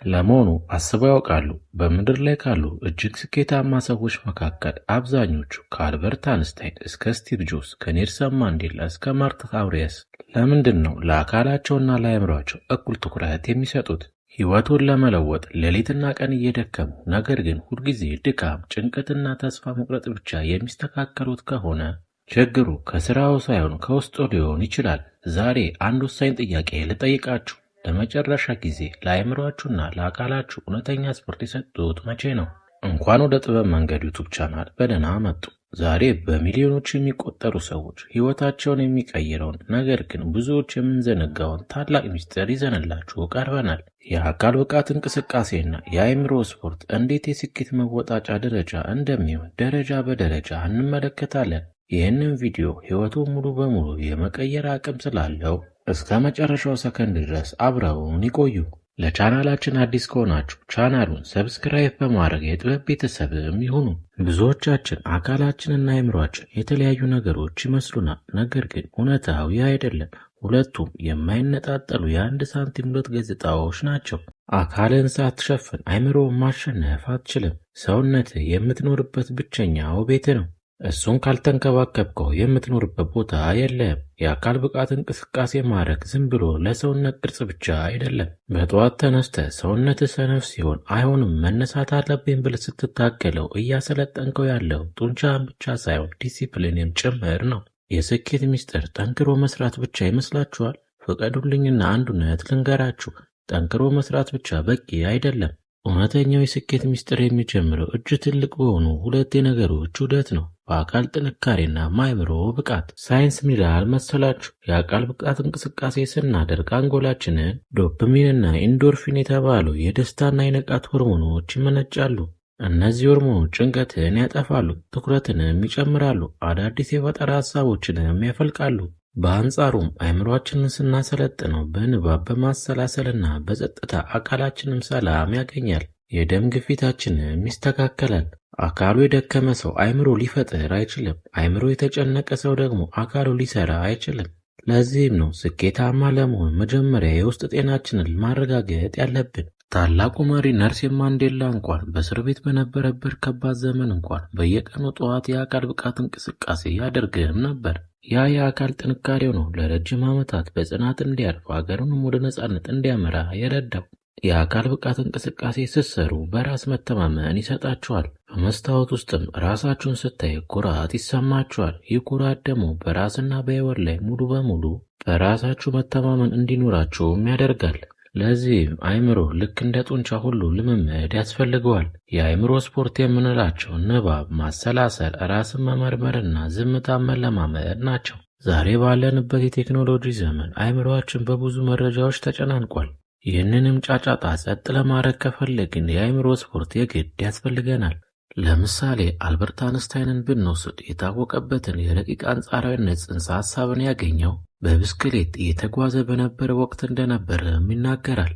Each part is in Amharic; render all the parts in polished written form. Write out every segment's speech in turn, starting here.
ለመሆኑ አስበው ያውቃሉ? በምድር ላይ ካሉ እጅግ ስኬታማ ሰዎች መካከል አብዛኞቹ ከአልበርት አንስታይን እስከ ስቲቭ ጆብስ ከኔልሰን ማንዴላ እስከ ማርታ አውሬሊየስ ለምንድን ነው ለአካላቸውና ለአእምሯቸው እኩል ትኩረት የሚሰጡት? ሕይወቱን ለመለወጥ ሌሊትና ቀን እየደከሙ ነገር ግን ሁልጊዜ ድካም፣ ጭንቀትና ተስፋ መቁረጥ ብቻ የሚስተካከሉት ከሆነ ችግሩ ከስራው ሳይሆን ከውስጡ ሊሆን ይችላል። ዛሬ አንድ ወሳኝ ጥያቄ ልጠይቃችሁ። ለመጨረሻ ጊዜ ለአእምሯችሁና ለአካላችሁ እውነተኛ ስፖርት የሰጡት መቼ ነው? እንኳን ወደ ጥበብ መንገድ ዩቱብ ቻናል በደህና መጡ። ዛሬ በሚሊዮኖች የሚቆጠሩ ሰዎች ሕይወታቸውን የሚቀይረውን ነገር ግን ብዙዎች የምንዘነጋውን ታላቅ ሚስጥር ይዘንላችሁ ቀርበናል። የአካል ብቃት እንቅስቃሴና የአእምሮ ስፖርት እንዴት የስኬት መወጣጫ ደረጃ እንደሚሆን ደረጃ በደረጃ እንመለከታለን። ይህንን ቪዲዮ ሕይወቱን ሙሉ በሙሉ የመቀየር አቅም ስላለው እስከ መጨረሻው ሰከንድ ድረስ አብረውን ይቆዩ። ለቻናላችን አዲስ ከሆናችሁ ቻናሉን ሰብስክራይብ በማድረግ የጥበብ ቤተሰብም ይሁኑ። ብዙዎቻችን አካላችንና አእምሯችን የተለያዩ ነገሮች ይመስሉናል፣ ነገር ግን እውነታው ይህ አይደለም። ሁለቱም የማይነጣጠሉ የአንድ ሳንቲም ሁለት ገጽታዎች ናቸው። አካልን ሳትሸፍን አእምሮን ማሸነፍ አትችልም። ሰውነትህ የምትኖርበት ብቸኛው ቤት ነው። እሱን ካልተንከባከብከው የምትኖርበት ቦታ የለም። የአካል ብቃት እንቅስቃሴ ማድረግ ዝም ብሎ ለሰውነት ቅርጽ ብቻ አይደለም። በጠዋት ተነስተህ ሰውነትህ ሰነፍ ሲሆን አይሆንም መነሳት አለብኝ ብለህ ስትታገለው እያሰለጠንከው ያለው ጡንቻን ብቻ ሳይሆን ዲሲፕሊንም ጭምር ነው። የስኬት ሚስጥር ጠንክሮ መስራት ብቻ ይመስላችኋል? ፍቀዱልኝና አንድ እውነት ልንገራችሁ። ጠንክሮ መስራት ብቻ በቂ አይደለም። እውነተኛው የስኬት ሚስጥር የሚጀምረው እጅ ትልቅ በሆኑ ሁለት ነገሮች ውህደት ነው። በአካል ጥንካሬና አእምሮ ብቃት። ሳይንስ ምን ይላል መሰላችሁ? የአካል ብቃት እንቅስቃሴ ስናደርግ አንጎላችንን ዶፓሚንና ኢንዶርፊን የተባሉ የደስታና የንቃት ሆርሞኖች ይመነጫሉ። እነዚህ ሆርሞኖች ጭንቀትን ያጠፋሉ፣ ትኩረትንም ይጨምራሉ፣ አዳዲስ የፈጠራ ሀሳቦችንም ያፈልቃሉ። በአንጻሩም አእምሯችንን ስናሰለጥነው በንባብ በማሰላሰልና በጸጥታ አካላችንም ሰላም ያገኛል። የደም ግፊታችንም ይስተካከላል። አካሉ የደከመ ሰው አእምሮ ሊፈጥር አይችልም። አእምሮ የተጨነቀ ሰው ደግሞ አካሉ ሊሰራ አይችልም። ለዚህም ነው ስኬታማ ለመሆን መጀመሪያ የውስጥ ጤናችንን ማረጋገጥ ያለብን። ታላቁ መሪ ኔልሰን ማንዴላ እንኳን በእስር ቤት በነበረበት ከባድ ዘመን እንኳን በየቀኑ ጠዋት የአካል ብቃት እንቅስቃሴ ያደርግም ነበር። ያ የአካል ጥንካሬው ነው ለረጅም ዓመታት በጽናት እንዲያልፍ ሀገሩንም ወደ ነጻነት እንዲያመራ የረዳው። የአካል ብቃት እንቅስቃሴ ስትሰሩ በራስ መተማመን ይሰጣችኋል። በመስታወት ውስጥም ራሳችሁን ስታይ ኩራት ይሰማችኋል። ይህ ኩራት ደግሞ በራስና በሕይወት ላይ ሙሉ በሙሉ በራሳችሁ መተማመን እንዲኖራችሁም ያደርጋል። ለዚህም አእምሮ ልክ እንደ ጡንቻ ሁሉ ልምምድ ያስፈልገዋል። የአእምሮ ስፖርት የምንላቸው ንባብ፣ ማሰላሰል፣ ራስን መመርመርና ዝምታን መለማመድ ናቸው። ዛሬ ባለንበት የቴክኖሎጂ ዘመን አእምሮአችን በብዙ መረጃዎች ተጨናንቋል። ይህንንም ጫጫታ ጸጥ ለማድረግ ከፈለግን የአእምሮ ስፖርት የግድ ያስፈልገናል። ለምሳሌ አልበርት አንስታይንን ብንወስድ የታወቀበትን የረቂቅ አንጻራዊነት ጽንሰ ሐሳብን ያገኘው በብስክሌት እየተጓዘ በነበረ ወቅት እንደነበረም ይናገራል።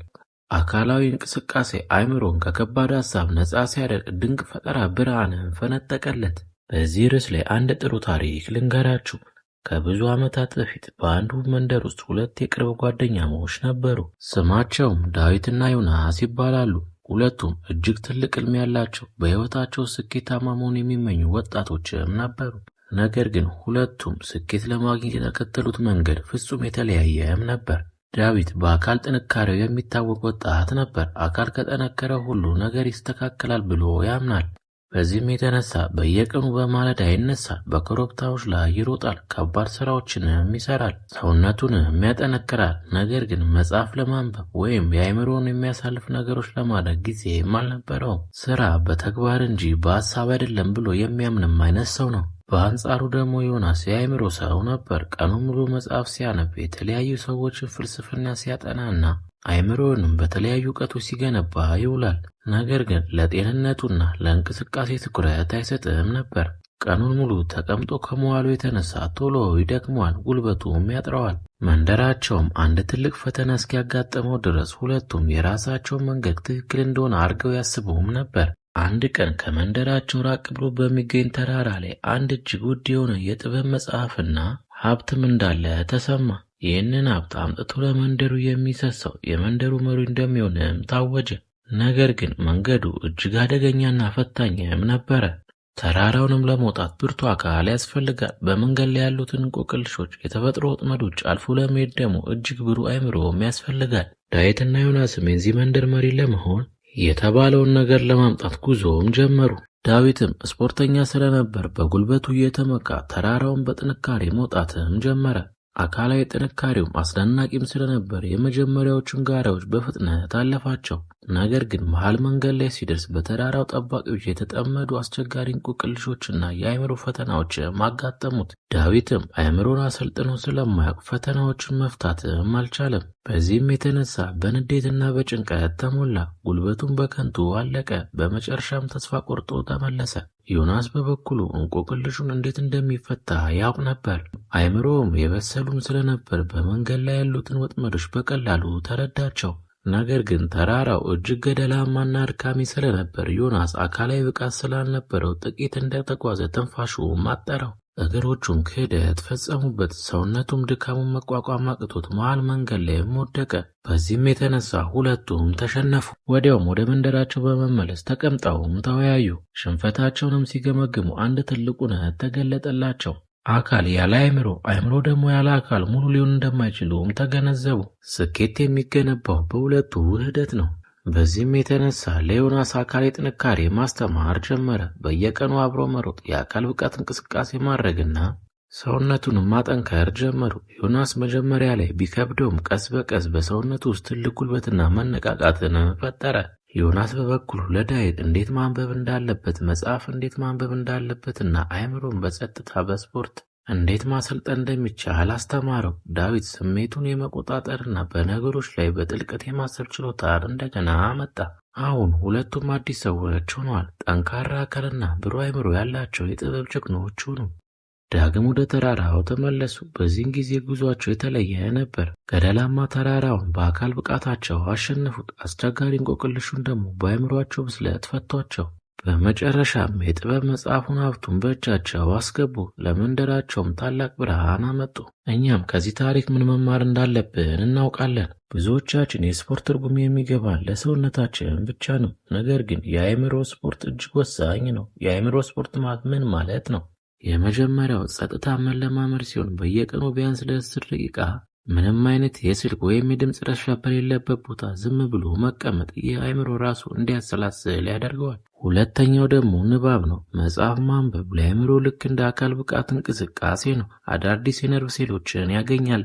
አካላዊ እንቅስቃሴ አእምሮን ከከባድ ሐሳብ ነፃ ሲያደርግ ድንቅ ፈጠራ ብርሃንን ፈነጠቀለት። በዚህ ርዕስ ላይ አንድ ጥሩ ታሪክ ልንገራችሁ። ከብዙ ዓመታት በፊት በአንዱ መንደር ውስጥ ሁለት የቅርብ ጓደኛሞች ነበሩ። ስማቸውም ዳዊትና ዮናስ ይባላሉ። ሁለቱም እጅግ ትልቅ ሕልም ያላቸው በሕይወታቸው ስኬታማ መሆን የሚመኙ ወጣቶችም ነበሩ። ነገር ግን ሁለቱም ስኬት ለማግኘት የተከተሉት መንገድ ፍጹም የተለያየም ነበር። ዳዊት በአካል ጥንካሬው የሚታወቅ ወጣት ነበር። አካል ከጠነከረ ሁሉ ነገር ይስተካከላል ብሎ ያምናል። በዚህም የተነሳ በየቀኑ በማለዳ ይነሳል፣ በኮረብታዎች ላይ ይሮጣል፣ ከባድ ስራዎችንም ይሰራል፣ ሰውነቱንም ያጠነክራል። ነገር ግን መጽሐፍ ለማንበብ ወይም የአእምሮን የሚያሳልፍ ነገሮች ለማድረግ ጊዜም አልነበረውም። ስራ በተግባር እንጂ በሀሳብ አይደለም ብሎ የሚያምንም አይነት ሰው ነው። በአንጻሩ ደግሞ ዮናስ የአእምሮ ሰው ነበር። ቀኑን ሙሉ መጽሐፍ ሲያነብ፣ የተለያዩ ሰዎችን ፍልስፍና ሲያጠናና አእምሮውንም በተለያዩ እውቀቶች ሲገነባ ይውላል። ነገር ግን ለጤንነቱና ለእንቅስቃሴ ትኩረት አይሰጥም ነበር። ቀኑን ሙሉ ተቀምጦ ከመዋሉ የተነሳ ቶሎ ይደክመዋል፣ ጉልበቱም ያጥረዋል። መንደራቸውም አንድ ትልቅ ፈተና እስኪያጋጥመው ድረስ ሁለቱም የራሳቸውን መንገድ ትክክል እንደሆነ አድርገው ያስቡም ነበር። አንድ ቀን ከመንደራቸው ራቅ ብሎ በሚገኝ ተራራ ላይ አንድ እጅግ ውድ የሆነ የጥበብ መጽሐፍና ሀብትም እንዳለ ተሰማ። ይህንን ሀብት አምጥቶ ለመንደሩ የሚሰሰው የመንደሩ መሪ እንደሚሆንም ታወጀ። ነገር ግን መንገዱ እጅግ አደገኛና ፈታኝም ነበረ። ተራራውንም ለመውጣት ብርቱ አካል ያስፈልጋል። በመንገድ ላይ ያሉትን እንቆቅልሾች፣ የተፈጥሮ ወጥመዶች አልፎ ለመሄድ ደግሞ እጅግ ብሩህ አእምሮም ያስፈልጋል። ዳዊትና ዮናስም የዚህ መንደር መሪ ለመሆን የተባለውን ነገር ለማምጣት ጉዞም ጀመሩ። ዳዊትም ስፖርተኛ ስለነበር በጉልበቱ እየተመካ ተራራውን በጥንካሬ መውጣትም ጀመረ። አካላዊ ጥንካሬውም አስደናቂም ስለነበር የመጀመሪያዎቹን ጋራዎች በፍጥነት አለፋቸው። ነገር ግን መሃል መንገድ ላይ ሲደርስ በተራራው ጠባቂዎች የተጠመዱ አስቸጋሪ እንቆቅልሾችና የአእምሮ ፈተናዎች አጋጠሙት። ዳዊትም አእምሮን አሰልጥኖ ስለማያውቅ ፈተናዎችን መፍታትም አልቻለም። በዚህም የተነሳ በንዴትና በጭንቀት ተሞላ። ጉልበቱም በከንቱ አለቀ። በመጨረሻም ተስፋ ቆርጦ ተመለሰ። ዮናስ በበኩሉ እንቆቅልሹን እንዴት እንደሚፈታ ያውቅ ነበር። አእምሮውም የበሰሉም ስለነበር በመንገድ ላይ ያሉትን ወጥመዶች በቀላሉ ተረዳቸው። ነገር ግን ተራራው እጅግ ገደላማና አድካሚ ስለነበር ዮናስ አካላዊ ብቃት ስላልነበረው ጥቂት እንደተጓዘ ትንፋሹ አጠረው። እግሮቹም ክህደት ፈጸሙበት። ሰውነቱም ድካሙን መቋቋም አቅቶት መሃል መንገድ ላይም ወደቀ። በዚህም የተነሳ ሁለቱም ተሸነፉ። ወዲያውም ወደ መንደራቸው በመመለስ ተቀምጠውም ተወያዩ። ሽንፈታቸውንም ሲገመግሙ አንድ ትልቅ እውነት ተገለጠላቸው። አካል ያለ አእምሮ፣ አእምሮ ደግሞ ያለ አካል ሙሉ ሊሆን እንደማይችሉም ተገነዘቡ። ስኬት የሚገነባው በሁለቱ ውህደት ነው። በዚህም የተነሳ ለዮናስ አካላዊ ጥንካሬ ማስተማር ጀመረ። በየቀኑ አብሮ መሮጥ፣ የአካል ብቃት እንቅስቃሴ ማድረግና ሰውነቱንም ማጠንከር ጀመሩ። ዮናስ መጀመሪያ ላይ ቢከብደውም ቀስ በቀስ በሰውነቱ ውስጥ ትልቅ ጉልበትና መነቃቃትን ፈጠረ። ዮናስ በበኩሉ ለዳዊት እንዴት ማንበብ እንዳለበት፣ መጽሐፍ እንዴት ማንበብ እንዳለበትና አእምሮን በጸጥታ በስፖርት እንዴት ማሰልጠን እንደሚቻል አስተማረው። ዳዊት ስሜቱን የመቆጣጠርና በነገሮች ላይ በጥልቀት የማሰብ ችሎታን እንደገና አመጣ። አሁን ሁለቱም አዲስ ሰዎች ሆነዋል። ጠንካራ አካልና ብሩህ አእምሮ ያላቸው የጥበብ ጀግኖች ሆኑ። ዳግም ወደ ተራራው ተመለሱ። በዚህን ጊዜ ጉዟቸው የተለየ ነበር። ገደላማ ተራራውን በአካል ብቃታቸው አሸነፉት። አስቸጋሪ እንቆቅልሹን ደግሞ በአእምሯቸው ብስለት ፈቷቸው። በመጨረሻም የጥበብ መጽሐፉን ሀብቱን በእጃቸው አስገቡ። ለመንደራቸውም ታላቅ ብርሃን አመጡ። እኛም ከዚህ ታሪክ ምን መማር እንዳለብን እናውቃለን። ብዙዎቻችን የስፖርት ትርጉም የሚገባን ለሰውነታችን ብቻ ነው። ነገር ግን የአእምሮ ስፖርት እጅግ ወሳኝ ነው። የአእምሮ ስፖርት ማለት ምን ማለት ነው? የመጀመሪያው ጸጥታ መለማመድ ሲሆን በየቀኑ ቢያንስ ለ10 ደቂቃ ምንም አይነት የስልክ ወይም የድምፅ ረብሻ በሌለበት ቦታ ዝም ብሎ መቀመጥ ይህ አእምሮ ራሱ እንዲያሰላስል ያደርገዋል። ሁለተኛው ደግሞ ንባብ ነው። መጽሐፍ ማንበብ ለአእምሮ ልክ እንደ አካል ብቃት እንቅስቃሴ ነው። አዳዲስ የነርቭ ሴሎችን ያገኛል።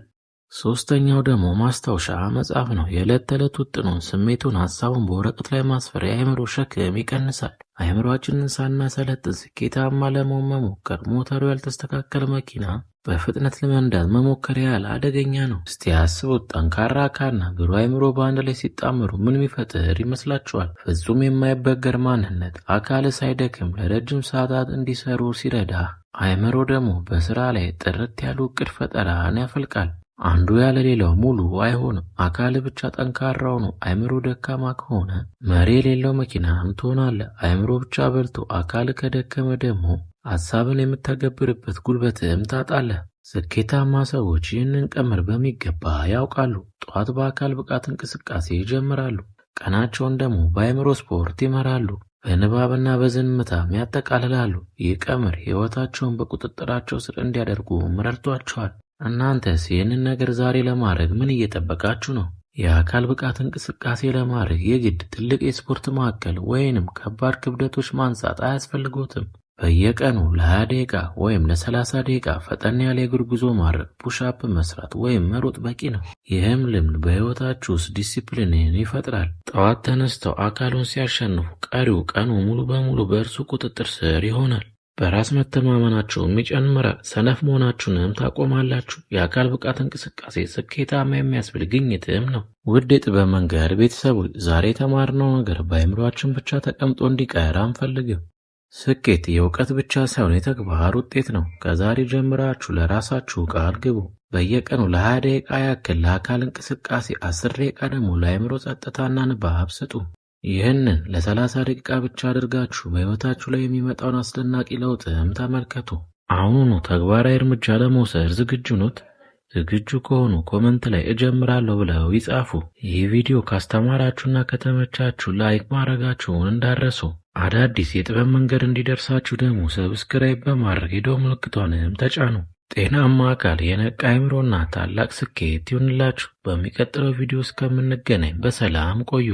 ሶስተኛው ደግሞ ማስታወሻ መጻፍ ነው። የዕለት ተዕለት ውጥኑን፣ ስሜቱን፣ ሀሳቡን በወረቀት ላይ ማስፈር የአእምሮ ሸክም ይቀንሳል። አእምሮአችንን ሳናሰለጥን ስኬታማ ለመሆን መሞከር ሞተሩ ያልተስተካከለ መኪና በፍጥነት ለመንዳት መሞከር ያህል አደገኛ ነው። እስቲ አስቡት፣ ጠንካራ አካልና ብሩህ አእምሮ በአንድ ላይ ሲጣመሩ ምን የሚፈጥር ይመስላችኋል? ፍጹም የማይበገር ማንነት። አካል ሳይደክም ለረጅም ሰዓታት እንዲሰሩ ሲረዳ፣ አእምሮ ደግሞ በስራ ላይ ጥርት ያሉ እቅድ ፈጠራን ያፈልቃል። አንዱ ያለ ሌላው ሙሉ አይሆንም። አካል ብቻ ጠንካራው ነው። አእምሮ ደካማ ከሆነ መሪ የሌለው መኪናም ትሆናለህ። አእምሮ ብቻ በልቶ አካል ከደከመ ደግሞ ሐሳብን የምተገብርበት ጉልበትም ታጣለህ። ስኬታማ ሰዎች ይህንን ቀመር በሚገባ ያውቃሉ። ጠዋት በአካል ብቃት እንቅስቃሴ ይጀምራሉ። ቀናቸውን ደግሞ በአእምሮ ስፖርት ይመራሉ። በንባብና በዝምታም ያጠቃልላሉ። ይህ ቀመር ሕይወታቸውን በቁጥጥራቸው ስር እንዲያደርጉ ረድቷቸዋል። እናንተስ ይህንን ነገር ዛሬ ለማድረግ ምን እየጠበቃችሁ ነው? የአካል ብቃት እንቅስቃሴ ለማድረግ የግድ ትልቅ የስፖርት ማዕከል ወይንም ከባድ ክብደቶች ማንሳት አያስፈልጎትም። በየቀኑ ለ20 ደቂቃ ወይም ለ30 ደቂቃ ፈጠን ያለ የእግር ጉዞ ማድረግ፣ ፑሽአፕ መስራት ወይም መሮጥ በቂ ነው። ይህም ልምድ በሕይወታችሁ ውስጥ ዲሲፕሊንን ይፈጥራል። ጠዋት ተነስተው አካሉን ሲያሸንፉ ቀሪው ቀኑ ሙሉ በሙሉ በእርሱ ቁጥጥር ስር ይሆናል። በራስ መተማመናችሁም ይጨምራል። ሰነፍ መሆናችሁንም ታቆማላችሁ። የአካል ብቃት እንቅስቃሴ ስኬታማ የሚያስብል ግኝትም ነው። ውድ የጥበብ መንገድ ቤተሰቦች፣ ዛሬ የተማርነው ነገር በአእምሯችን ብቻ ተቀምጦ እንዲቀር አንፈልግም። ስኬት የእውቀት ብቻ ሳይሆን የተግባር ውጤት ነው። ከዛሬ ጀምራችሁ ለራሳችሁ ቃል ግቡ። በየቀኑ ለ20 ደቂቃ ያክል ለአካል እንቅስቃሴ፣ 10 ደቂቃ ደግሞ ለአእምሮ ጸጥታና ንባብ ስጡ። ይህንን ለ30 ደቂቃ ብቻ አድርጋችሁ በሕይወታችሁ ላይ የሚመጣውን አስደናቂ ለውጥም ተመልከቱ። አሁኑኑ ተግባራዊ እርምጃ ለመውሰድ ዝግጁ ኖት? ዝግጁ ከሆኑ ኮመንት ላይ እጀምራለሁ ብለው ይጻፉ። ይህ ቪዲዮ ካስተማራችሁና ከተመቻችሁ ላይክ ማድረጋችሁን እንዳረሱ። አዳዲስ የጥበብ መንገድ እንዲደርሳችሁ ደግሞ ሰብስክራይብ በማድረግ የደወል ምልክቷንም ተጫኑ። ጤናማ አካል፣ የነቃ አእምሮና ታላቅ ስኬት ይሁንላችሁ። በሚቀጥለው ቪዲዮ እስከምንገናኝ በሰላም ቆዩ።